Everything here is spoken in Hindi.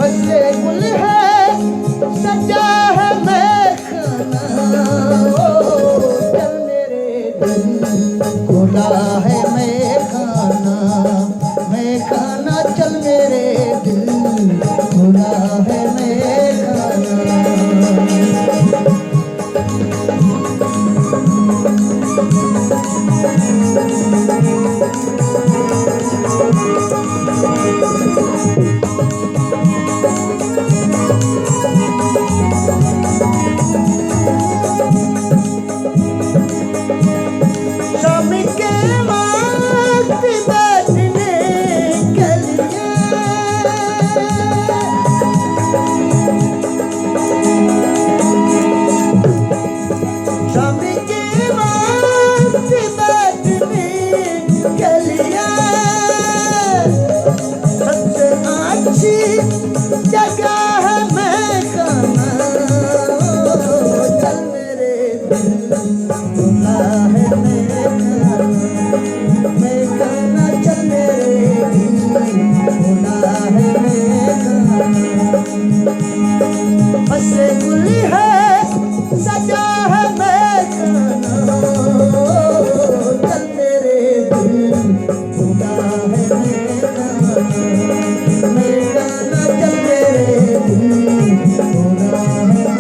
फसे गुल है सजा है मैं खाना चल मेरे दिल खुदा है मैं खाना चल मेरे दिल खुदा है मैं खाना जगह है मैं खाना चल मेरे खुदा है मैं खाना चल मेरे खुदा है मैं फसे गुल है सजा है मैं खाना चल मेरे दिल खुदा है मैं खाना चल मेरे दिल खुदा है